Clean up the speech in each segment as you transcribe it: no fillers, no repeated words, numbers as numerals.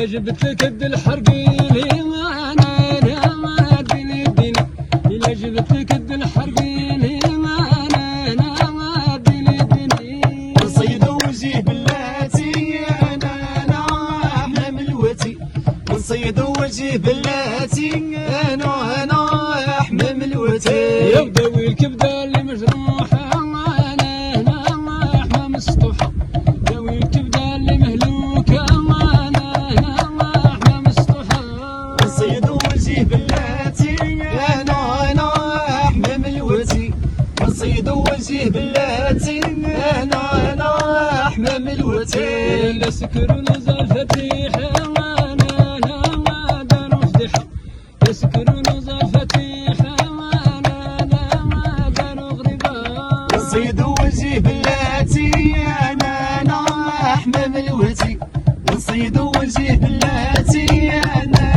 جبت لك قد الحرقين انا ما ادري الدين الا جبت لك قد الحرقين انا ما ادري الدين نصيد وجيه بلاتي انا احنا ملوتي نصيد وجيه بلاتي انا احنا ملوتي يبدا الكبده اللي مجروحه انا احنا مسطوحه داوي الكبده اللي مهلوكه نصيد وجيه بلاتي انا احنا ملوتي نصيد وجيه بلاتي انا احنا ملوتي لا سكر ونزل فتيحه انا ما داروا فضيحه لا سكر ونزل فتيحه انا ما داروا غريبه نصيد وجيه بلاتي انا احنا ملوتي نصيد وجيه بلاتي انا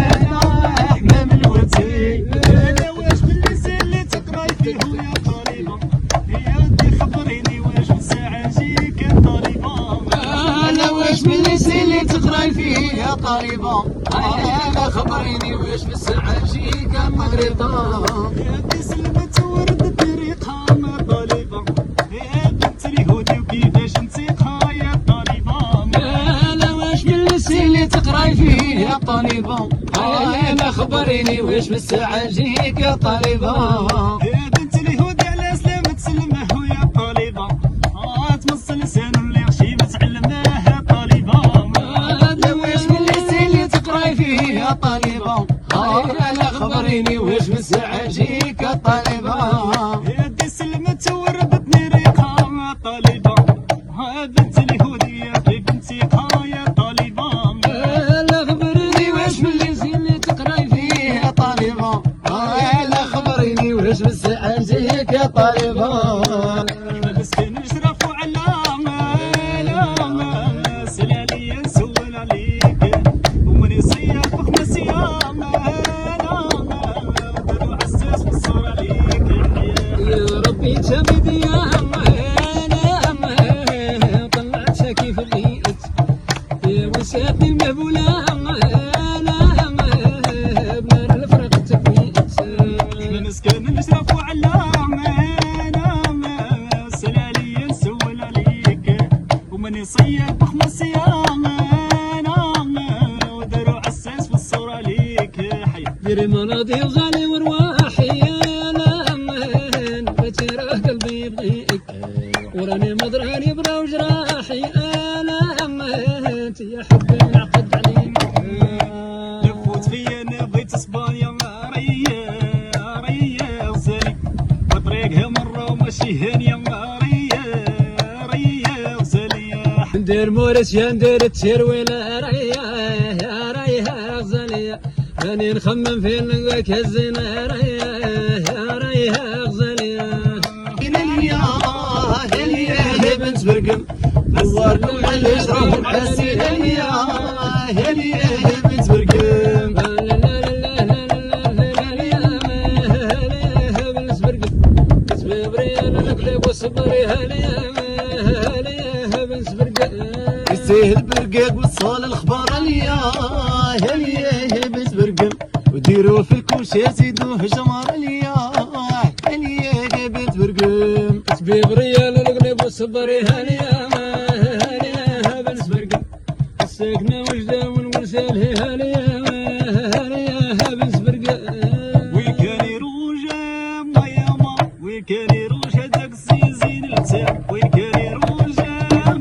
احنا ملوتي انا واش باللسان اللي تقراي فيه يا طالبه يا ودي خبريني واش بالساعه جيك يا طالبه انا واش باللسان اللي تقراي فيه يا طالبه انا خبريني واش بالساعه جيك مغربه يا دي سلمت ورد طريقها ما طالبه يا بنت اليهودي وكيفاش نسيقها يا طالبه انا واش باللسان اللي تقراي فيه يا طالبه انا خبريني واش بالساعه جيك يا طالبه يا بنت اليهود على سلام تسلمه يا طالبة تمص لسان اللي غشي ما تعلمناه يا طالبة انا واش باللسان اللي تقراي فيه يا طالبه انا خبريني واش بالساعه جيك يا طالبه يا دي سلمت وردتني ريقها يا طالبة بنت اليهودية كيف نسيقها يا طالبة انا خبريني واش باللسان اللي تقراي فيه يا طالبه انا خبريني واش بالساعه جيك يا طالبه احنا مسكين نشرف وعلامة سلالي نسول عليك ومن يصيح فخنا سيامة داروا عساس بالصور عليك يا ربي تبدي يا انا طلعت كيف لقيت يا وساتني المهبوله انا بلا الفرق تفيت احنا مسكين نشرف وعلامة سلالي نسول عليك ومن يصيح فخنا سيامة وداروا عساس بالصور عليك حيا ديري مناضي وغالي ورواحي انا بتيرة قلبي يبغيك وراني مضراني برا وجراحي انا يا حبي نعقد عليك لفوت فيا انا بغيت اسبانيا ريا وسالي بطريقها مره وماشي هانيه ريا وسالي ندير موريسيا ندير التيرويلة ريا غزالية راني نخمم في نلقاك هزينا ريا غزالية يا بنت برقم نوركم على شرف الحسين يا بنت برقم يستاهل برقاق وصال الخبار يا بنت برقم وديروا في الكوشة زيدوه جمار يا بنت برقم تبيب ريال القلب وصبري هانيا بنت برقم الساكنة وجدة ونقول هانيا بنت برقم ويكاني روجة ما ياما ويكاني روجة داك الزين التام ويكاني روجة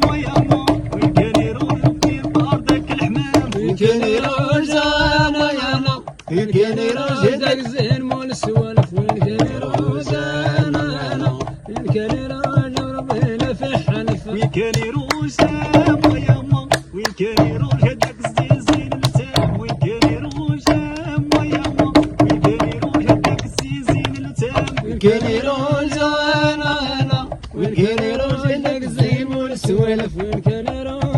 ما ياما ويكاني روجة في طار داك الحمام ويكاني روجة ما ياما ويكاني روجة داك الزين مول السوالف ويكاني روجة انا ويكاني روجة وربنا في حنف ويكاني روجة ما ياما ويكاني روجة داك الزين التام ويكاني روجة ما ياما ويكاني روجة داك الزين التام ويكاني روجة انا ويكاني روجة داك الزين مول السوالف ويكاني روجة